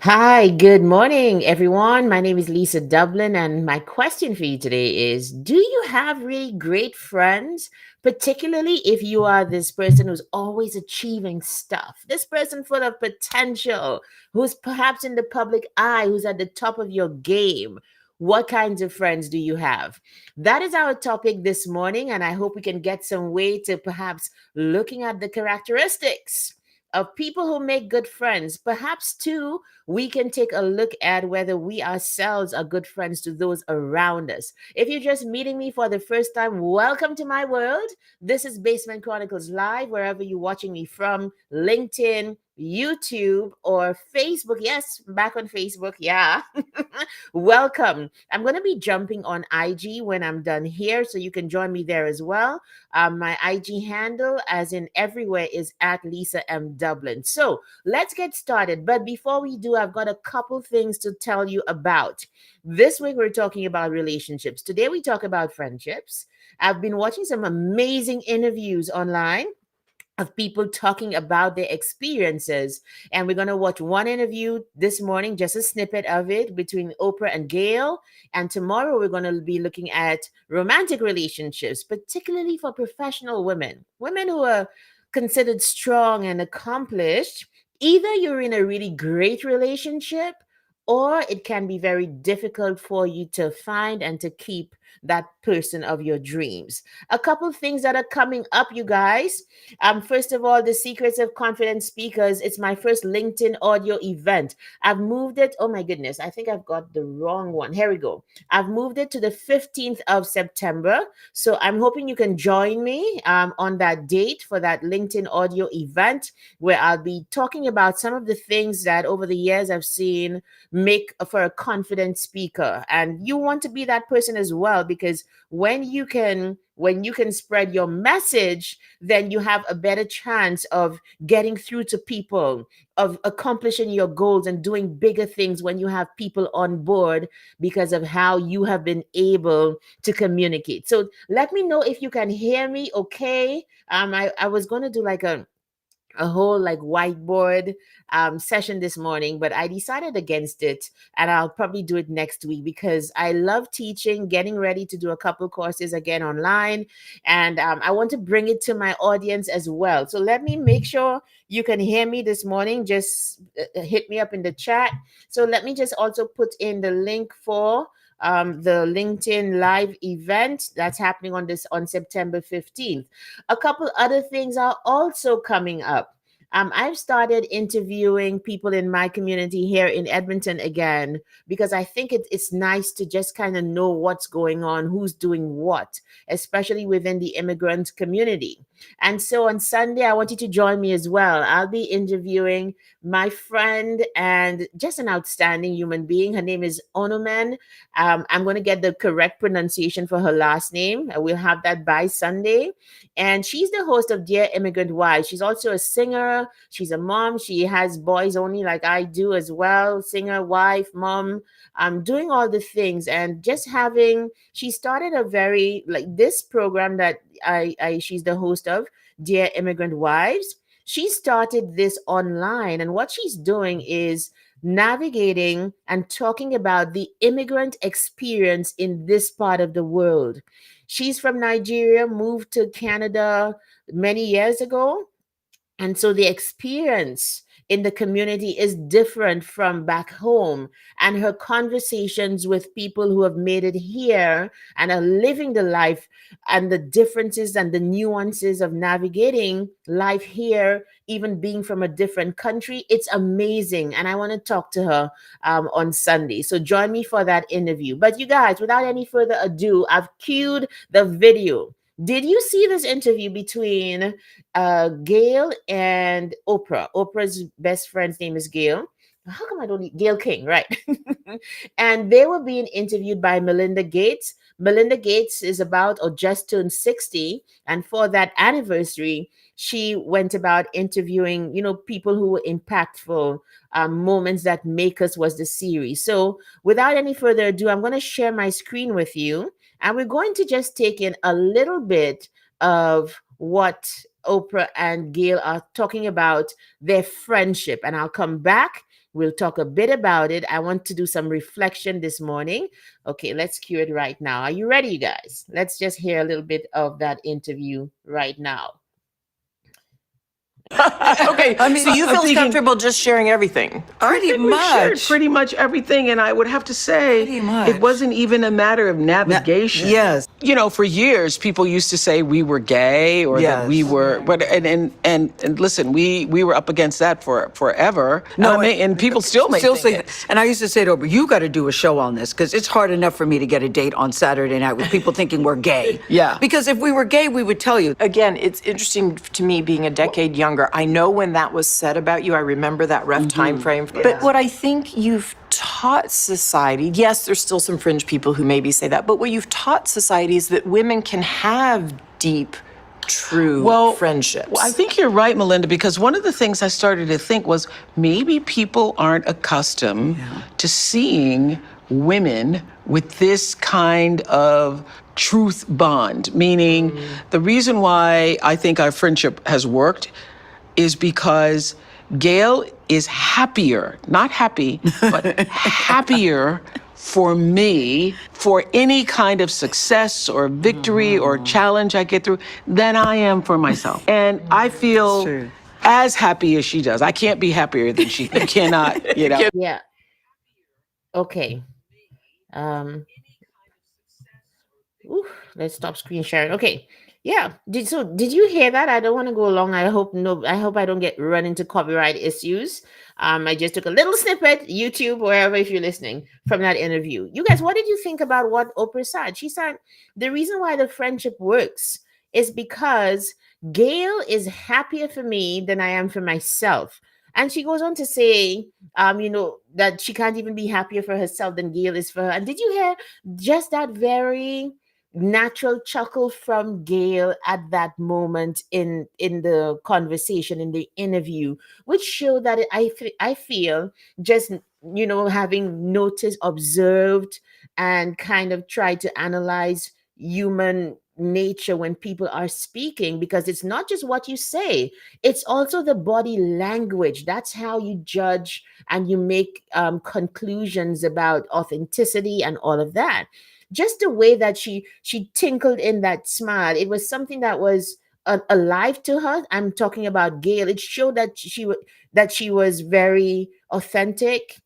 Hi, good morning, everyone. My name is Lisa Dublin, and my question for you today is: do you have really great friends, particularly if you are this person who's always achieving stuff, this person full of potential, who's perhaps in the public eye, who's at the top of your game? What kinds of friends do you have? That is our topic this morning, and I hope we can get some way to perhaps looking at the characteristics of people who make good friends. Perhaps, too, we can take a look at whether we ourselves are good friends to those around us. If you're just meeting me for the first time, welcome to my world. This is Basement Chronicles Live, wherever you're watching me from: LinkedIn, YouTube, or Facebook. Yes, back on Facebook. Yeah. Welcome. I'm going to be jumping on IG when I'm done here, so you can join me there as well. My IG handle, as in everywhere, is at Lisa M. Dublin. So let's get started. But before we do, I've got a couple things to tell you about. This week, we're talking about relationships. Today, we talk about friendships. I've been watching some amazing interviews online of people talking about their experiences. And we're going to watch one interview this morning, just a snippet of it, between Oprah and Gail. And tomorrow, we're going to be looking at romantic relationships, particularly for professional women, women who are considered strong and accomplished. Either you're in a really great relationship, or it can be very difficult for you to find and to keep that person of your dreams. A couple things that are coming up, you guys. First of all, the Secrets of Confident Speakers. It's my first LinkedIn audio event. I've moved it. Oh my goodness, I think I've got the wrong one. Here we go. I've moved it to the 15th of September. So I'm hoping you can join me on that date for that LinkedIn audio event, where I'll be talking about some of the things that over the years I've seen make for a confident speaker. And you want to be that person as well, because when you can spread your message, then you have a better chance of getting through to people, of accomplishing your goals and doing bigger things when you have people on board because of how you have been able to communicate. So let me know if you can hear me okay. I was going to do like a whole like whiteboard session this morning, but I decided against it, and I'll probably do it next week because I love teaching, getting ready to do a couple courses again online, and I want to bring it to my audience as well. So let me make sure you can hear me this morning. Just hit me up in the chat. So let me just also put in the link for the LinkedIn live event that's happening on September 15th. A couple other things are also coming up. I've started interviewing people in my community here in Edmonton again, because I think it's nice to just kind of know what's going on, who's doing what, especially within the immigrant community. And so on Sunday, I want you to join me as well. I'll be interviewing my friend and just an outstanding human being. Her name is Onomen. I'm going to get the correct pronunciation for her last name. We'll have that by Sunday. And she's the host of Dear Immigrant Wives. She's also a singer. She's a mom. She has boys only, like I do as well. Singer, wife, mom, doing all the things. And just having, she started a very, like this program that she's the host of, Dear Immigrant Wives. She started this online. And what she's doing is navigating and talking about the immigrant experience in this part of the world. She's from Nigeria, moved to Canada many years ago, and so the experience in the community is different from back home. And her conversations with people who have made it here and are living the life, and the differences and the nuances of navigating life here, even being from a different country, it's amazing. And I want to talk to her on Sunday. So join me for that interview. But you guys, without any further ado, I've cued the video. Did you see this interview between Gail and Oprah? Oprah's best friend's name is Gail. How come I don't need Gail King, right? And they were being interviewed by Melinda Gates. Melinda Gates is about or just turned 60. And for that anniversary, she went about interviewing, people who were impactful. Moments That Make Us was the series. So without any further ado, I'm going to share my screen with you. And we're going to just take in a little bit of what Oprah and Gail are talking about, their friendship. And I'll come back We'll talk a bit about it. I want to do some reflection this morning. Okay, let's cue it right now. Are you ready, you guys? Let's just hear a little bit of that interview right now. Okay, I mean, so you I'm feel thinking- comfortable just sharing everything? Pretty I think we've shared much. pretty much everything, and I would have to say Pretty much. it wasn't even a matter of navigation. Yes. You know, for years people used to say we were gay or that we Yes. were, but and listen, we were up against that for forever. No, and people still make say that. this. And I used to say to Oprah, you got to do a show on this because it's hard enough for me to get a date on Saturday night with people thinking we're gay. Yeah. Because if we were gay, we would tell you. Again, it's interesting to me being a decade younger. I know when that was said about you. I remember that rough time frame. But what I think you've taught society, yes, there's still some fringe people who maybe say that, but what you've taught society is that women can have deep, true friendships. Well, I think you're right, Melinda, because one of the things I started to think was maybe people aren't accustomed to seeing women with this kind of truth bond, meaning the reason why I think our friendship has worked is because Gail is happier, not happy, but happier for me, for any kind of success or victory or challenge I get through, than I am for myself. And I feel as happy as she does. I can't be happier than she. You cannot, you know. Yeah. Okay. Um, let's stop screen sharing. Okay. Yeah. Did you hear that? I don't want to go along. I hope I don't get run into copyright issues. I just took a little snippet, YouTube, wherever if you're listening, from that interview. You guys, what did you think about what Oprah said? She said the reason why the friendship works is because Gail is happier for me than I am for myself. And she goes on to say, that she can't even be happier for herself than Gail is for her. And did you hear just that very natural chuckle from Gail at that moment in the conversation, in the interview, which showed that I feel just having noticed, observed, and kind of tried to analyze human nature when people are speaking, because it's not just what you say, it's also the body language. That's how you judge and you make conclusions about authenticity and all of that. Just the way that she tinkled in that smile, it was something that was alive to her. I'm talking about Gail. It showed that she was very authentic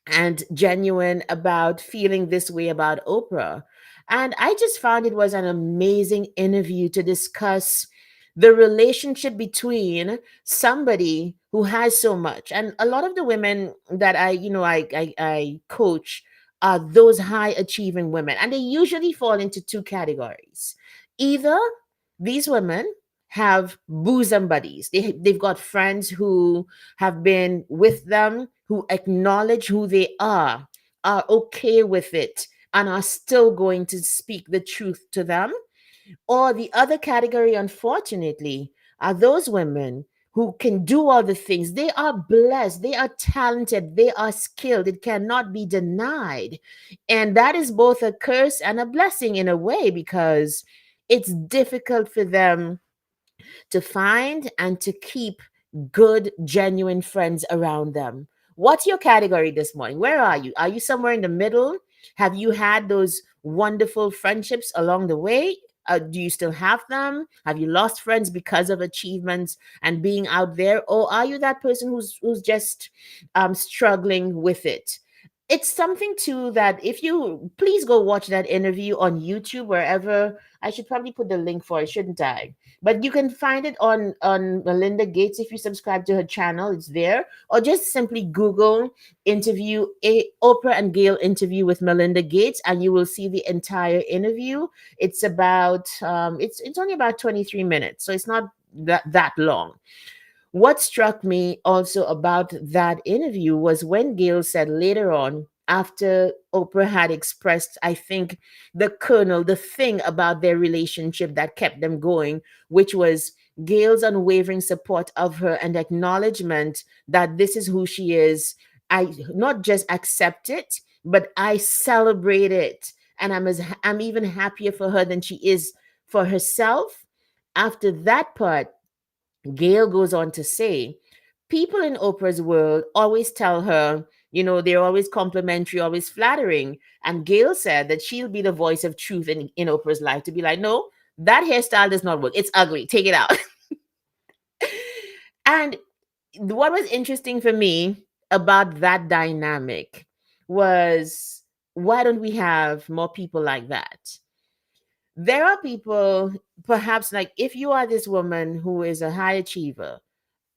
and genuine about feeling this way about Oprah. And I just found it was an amazing interview to discuss the relationship between somebody who has so much. And a lot of the women that I coach are those high achieving women. And they usually fall into two categories. Either these women have bosom buddies. They've got friends who have been with them, who acknowledge who they are okay with it, and are still going to speak the truth to them. Or the other category, unfortunately, are those women who can do all the things. They are blessed, they are talented, they are skilled. It cannot be denied. And that is both a curse and a blessing in a way, because it's difficult for them to find and to keep good, genuine friends around them. What's your category this morning? Where are you? Are you somewhere in the middle? Have you had those wonderful friendships along the way? Do you still have them? Have you lost friends because of achievements and being out there? Or are you that person who's just struggling with it? It's something too that if you please go watch that interview on YouTube, wherever. I should probably put the link for it, shouldn't I? But you can find it on Melinda Gates. If you subscribe to her channel, it's there. Or just simply Google interview Oprah and Gail interview with Melinda Gates, and you will see the entire interview. It's about it's only about 23 minutes, so it's not that long. What struck me also about that interview was when Gail said later on, after Oprah had expressed, I think, the kernel, the thing about their relationship that kept them going, which was Gail's unwavering support of her and acknowledgement that this is who she is. I not just accept it, but I celebrate it. And I'm even happier for her than she is for herself. After that part, Gail goes on to say, people in Oprah's world always tell her, they're always complimentary, always flattering. And Gail said that she'll be the voice of truth in Oprah's life, to be like, no, that hairstyle does not work. It's ugly. Take it out. And what was interesting for me about that dynamic was, why don't we have more people like that? There are people, perhaps, like, if you are this woman who is a high achiever,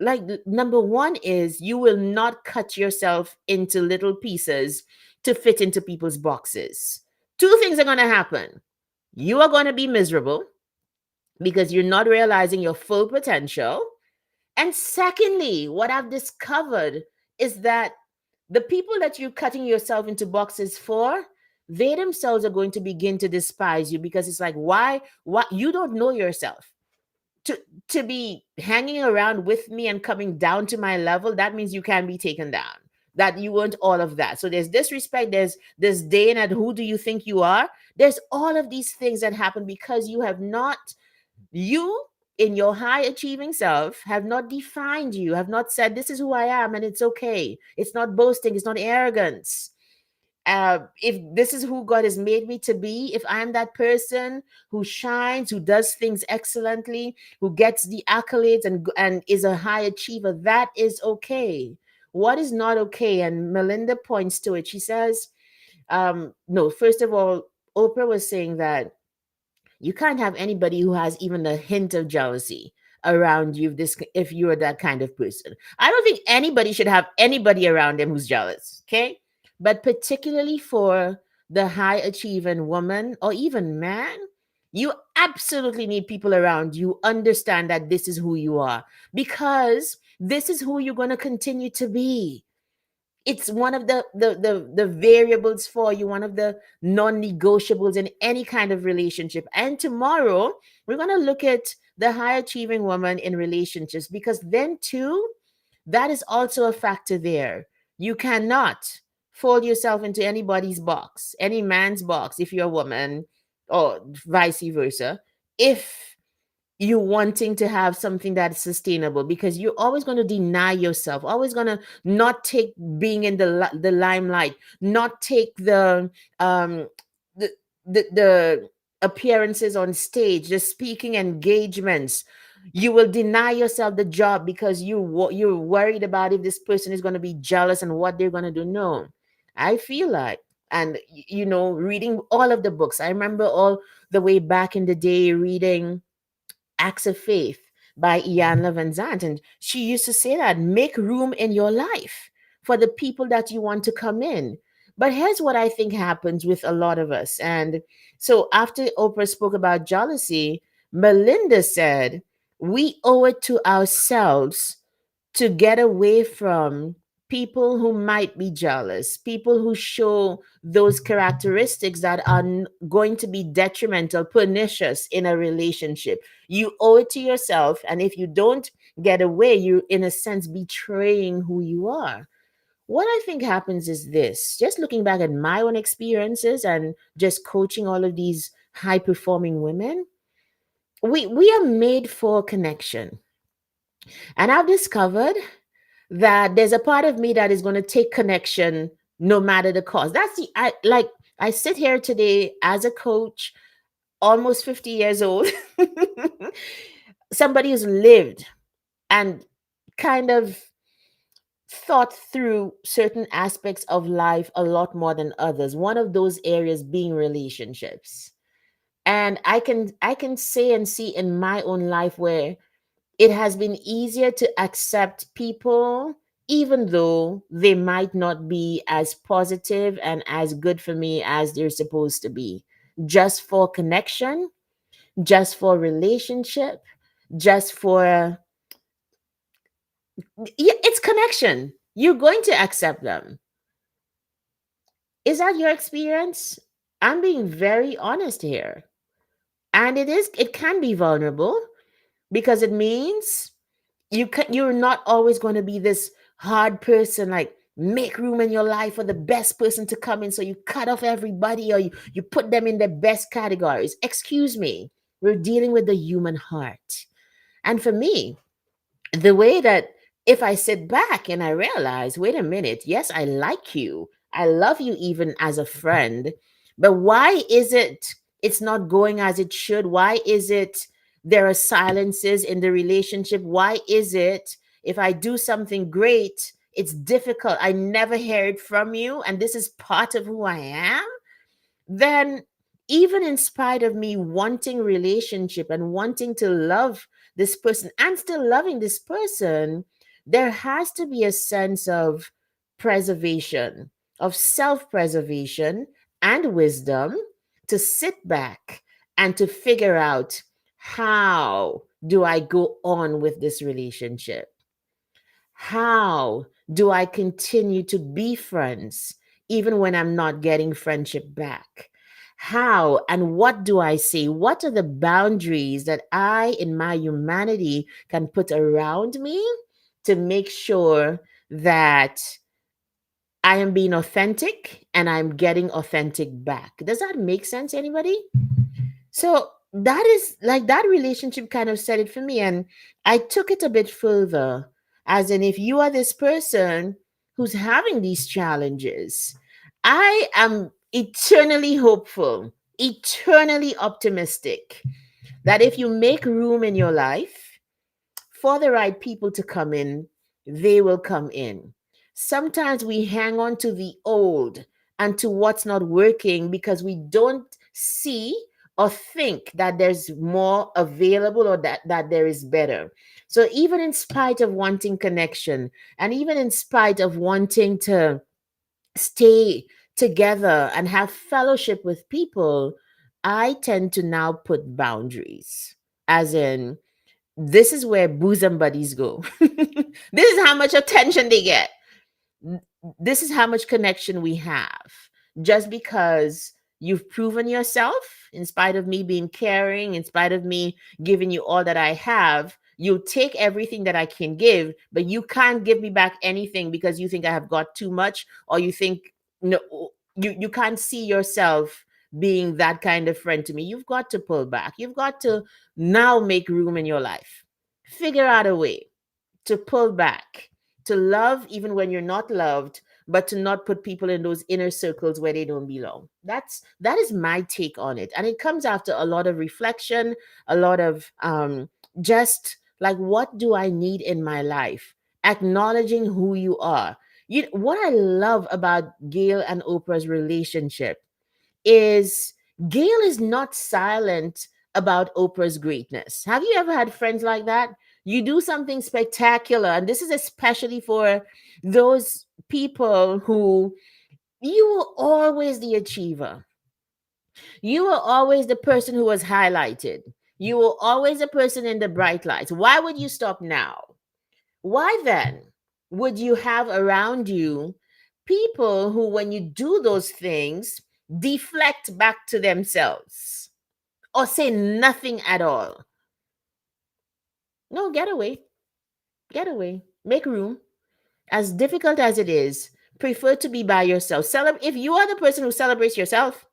like, number one is you will not cut yourself into little pieces to fit into people's boxes. Two things are going to happen. You are going to be miserable because you're not realizing your full potential. And secondly, what I've discovered is that the people that you're cutting yourself into boxes for, they themselves are going to begin to despise you, because it's like, why you don't know yourself. To be hanging around with me and coming down to my level, that means you can be taken down. That you weren't all of that. So there's disrespect, there's disdain at who do you think you are. There's all of these things that happen because you in your high achieving self have not defined you, have not said, this is who I am, and it's okay. It's not boasting, it's not arrogance. If this is who God has made me to be, if I'm that person who shines, who does things excellently, who gets the accolades and is a high achiever, that is okay. What is not okay? And Melinda points to it. She says, no, first of all, Oprah was saying that you can't have anybody who has even a hint of jealousy around you if you're that kind of person. I don't think anybody should have anybody around them who's jealous, okay? But particularly for the high achieving woman or even man, you absolutely need people around you who understand that this is who you are, because this is who you're going to continue to be. It's one of the variables for you, one of the non-negotiables in any kind of relationship. And tomorrow we're going to look at the high achieving woman in relationships, because then too, that is also a factor there. You cannot fold yourself into anybody's box, any man's box, if you're a woman, or vice versa, if you wanting to have something that's sustainable, because you're always going to deny yourself, always going to not take being in the limelight, not take um the the appearances on stage, the speaking engagements. You will deny yourself the job because you're worried about if this person is going to be jealous and what they're going to do. No, I feel like, and reading all of the books, I remember all the way back in the day reading Acts of Faith by Ian Van Zandt. And she used to say that make room in your life for the people that you want to come in. But here's what I think happens with a lot of us. And so after Oprah spoke about jealousy, Melinda said, we owe it to ourselves to get away from people who might be jealous, people who show those characteristics that are going to be detrimental, pernicious in a relationship. You owe it to yourself. And if you don't get away, you're in a sense betraying who you are. What I think happens is this, just looking back at my own experiences and just coaching all of these high performing women, we are made for connection. And I've discovered that there's a part of me that is going to take connection no matter the cost. I sit here today as a coach, almost 50 years old, somebody who's lived and kind of thought through certain aspects of life a lot more than others. One of those areas being relationships. And I can say and see in my own life where it has been easier to accept people, even though they might not be as positive and as good for me as they're supposed to be, just for connection, just for relationship, just for, yeah, it's connection. You're going to accept them. Is that your experience? I'm being very honest here. And it can be vulnerable, because it means you're not always going to be this hard person, like make room in your life for the best person to come in, so you cut off everybody, or you put them in the best categories. Excuse me, we're dealing with the human heart. And for me, the way that if I sit back and I realize, wait a minute, yes, I like you, I love you even as a friend, but why is it it's not going as it should? Why is it there are silences in the relationship? Why is it if I do something great, it's difficult? I never hear it from you, and this is part of who I am. Then even in spite of me wanting relationship and wanting to love this person and still loving this person, there has to be a sense of preservation, of self-preservation and wisdom to sit back and to figure out, how do I go on with this relationship? How do I continue to be friends even when I'm not getting friendship back? How and what do I say? What are the boundaries that I, in my humanity, can put around me to make sure that I am being authentic and I'm getting authentic back? Does that make sense, anybody? So that is like that relationship kind of said it for me. And I took it a bit further, as in, if you are this person who's having these challenges, I am eternally hopeful, eternally optimistic that if you make room in your life for the right people to come in, they will come in. Sometimes we hang on to the old and to what's not working because we don't see or think that there's more available, or that there is better. So even in spite of wanting connection, and even in spite of wanting to stay together and have fellowship with people, I tend to now put boundaries. As in, this is where bosom buddies go. This is how much attention they get. This is how much connection we have. Just because you've proven yourself, in spite of me being caring, in spite of me giving you all that I have, you take everything that I can give, but you can't give me back anything because you think I have got too much, or you think, no, you can't see yourself being that kind of friend to me. You've got to pull back. You've got to now make room in your life. Figure out a way to pull back, to love even when you're not loved, but to not put people in those inner circles where they don't belong. That is my take on it. And it comes after a lot of reflection, a lot of just like, what do I need in my life? Acknowledging who you are. What I love about Gail and Oprah's relationship is, Gail is not silent about Oprah's greatness. Have you ever had friends like that? You do something spectacular, and this is especially for those people who, you were always the achiever. You were always the person who was highlighted. You were always the person in the bright lights. Why would you stop now? Why then would you have around you people who, when you do those things, deflect back to themselves or say nothing at all? No, get away. Get away. Make room. As difficult as it is, prefer to be by yourself. If you are the person who celebrates yourself,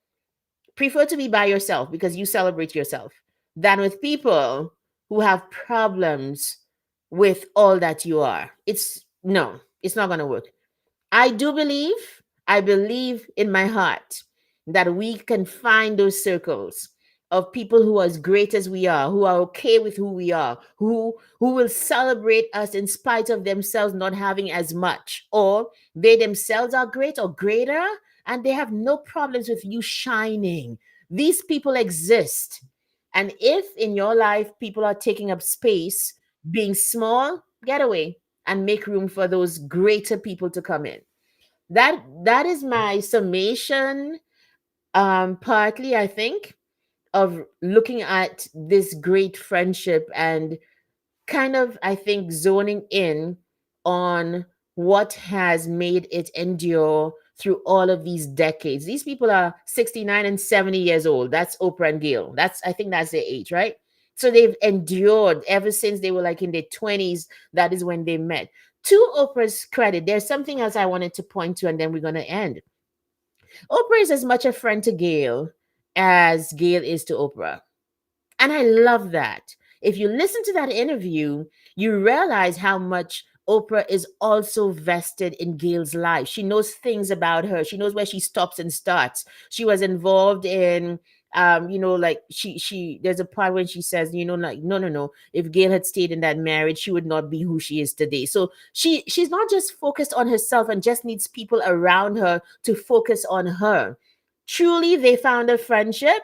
prefer to be by yourself because you celebrate yourself, than with people who have problems with all that you are. It's no, it's not going to work. I believe in my heart that we can find those circles of people who are as great as we are, who are okay with who we are, who will celebrate us in spite of themselves not having as much, or they themselves are great or greater, and they have no problems with you shining. These people exist. And if in your life people are taking up space, being small, get away and make room for those greater people to come in. That is my summation, partly, I think, of looking at this great friendship and kind of, I think, zoning in on what has made it endure through all of these decades. These people are 69 and 70 years old. That's Oprah and Gail. I think that's their age, right? So they've endured ever since they were like in their 20s. That is when they met. To Oprah's credit, there's something else I wanted to point to, and then we're going to end. Oprah is as much a friend to Gail as Gail is to Oprah. And I love that. If you listen to that interview, you realize how much Oprah is also vested in Gail's life. She knows things about her. She knows where she stops and starts. She was involved in like there's a part when she says, like, no, if Gail had stayed in that marriage, she would not be who she is today. So she's not just focused on herself and just needs people around her to focus on her. Truly, they found a friendship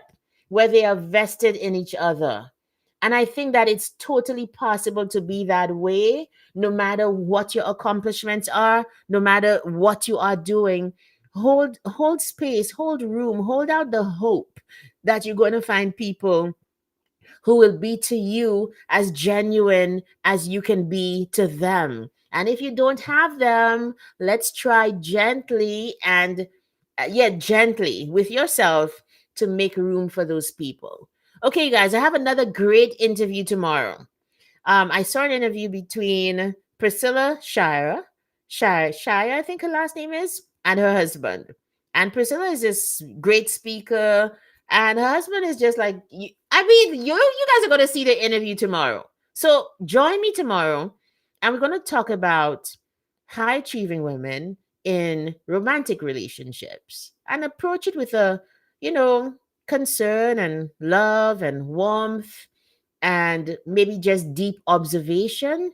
where they are vested in each other. And I think that it's totally possible to be that way, no matter what your accomplishments are, no matter what you are doing. Hold space, hold room, hold out the hope that you're going to find people who will be to you as genuine as you can be to them. And if you don't have them, let's try gently and yet gently with yourself to make room for those people. Okay, guys, I have another great interview tomorrow. I saw an interview between Priscilla Shire, I think her last name is, and her husband. And Priscilla is this great speaker, and her husband is just like, I mean, you guys are going to see the interview tomorrow. So join me tomorrow, and we're going to talk about high achieving women in romantic relationships and approach it with a, you know, concern and love and warmth and maybe just deep observation,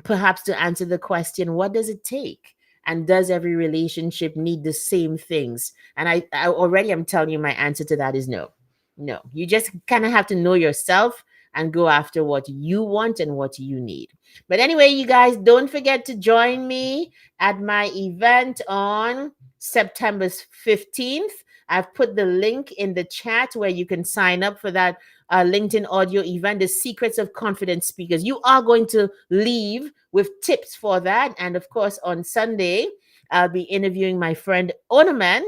perhaps to answer the question, what does it take? And does every relationship need the same things? And I already am telling you my answer to that is no. No. You just kind of have to know yourself and go after what you want and what you need. But anyway, you guys, don't forget to join me at my event on September 15th. I've put the link in the chat where you can sign up for that LinkedIn audio event, The Secrets of Confident Speakers. You are going to leave with tips for that. And of course, on Sunday, I'll be interviewing my friend Onaman.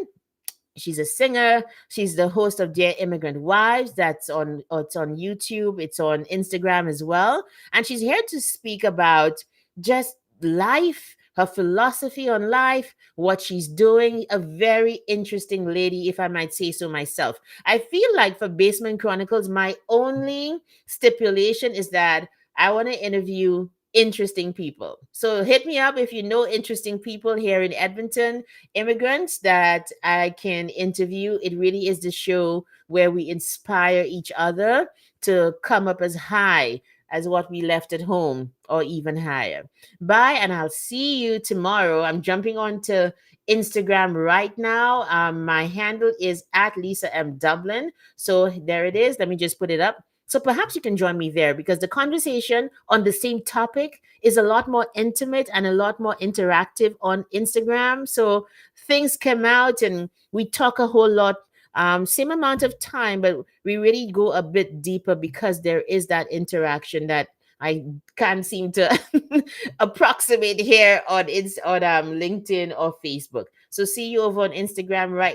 She's a singer. She's the host of Dear Immigrant Wives. It's on YouTube. It's on Instagram as well. And she's here to speak about just life, her philosophy on life, what she's doing. A very interesting lady, if I might say so myself. I feel like for Basement Chronicles, my only stipulation is that I want to interview interesting people. So hit me up if you know interesting people here in Edmonton, immigrants that I can interview. It really is the show where we inspire each other to come up as high as what we left at home or even higher. Bye, and I'll see you tomorrow. I'm jumping onto Instagram right now. My handle is at Lisa M. Dublin. So there it is. Let me just put it up. So perhaps you can join me there because the conversation on the same topic is a lot more intimate and a lot more interactive on Instagram. So things come out and we talk a whole lot, same amount of time, but we really go a bit deeper because there is that interaction that I can't seem to approximate here on LinkedIn or Facebook. So see you over on Instagram right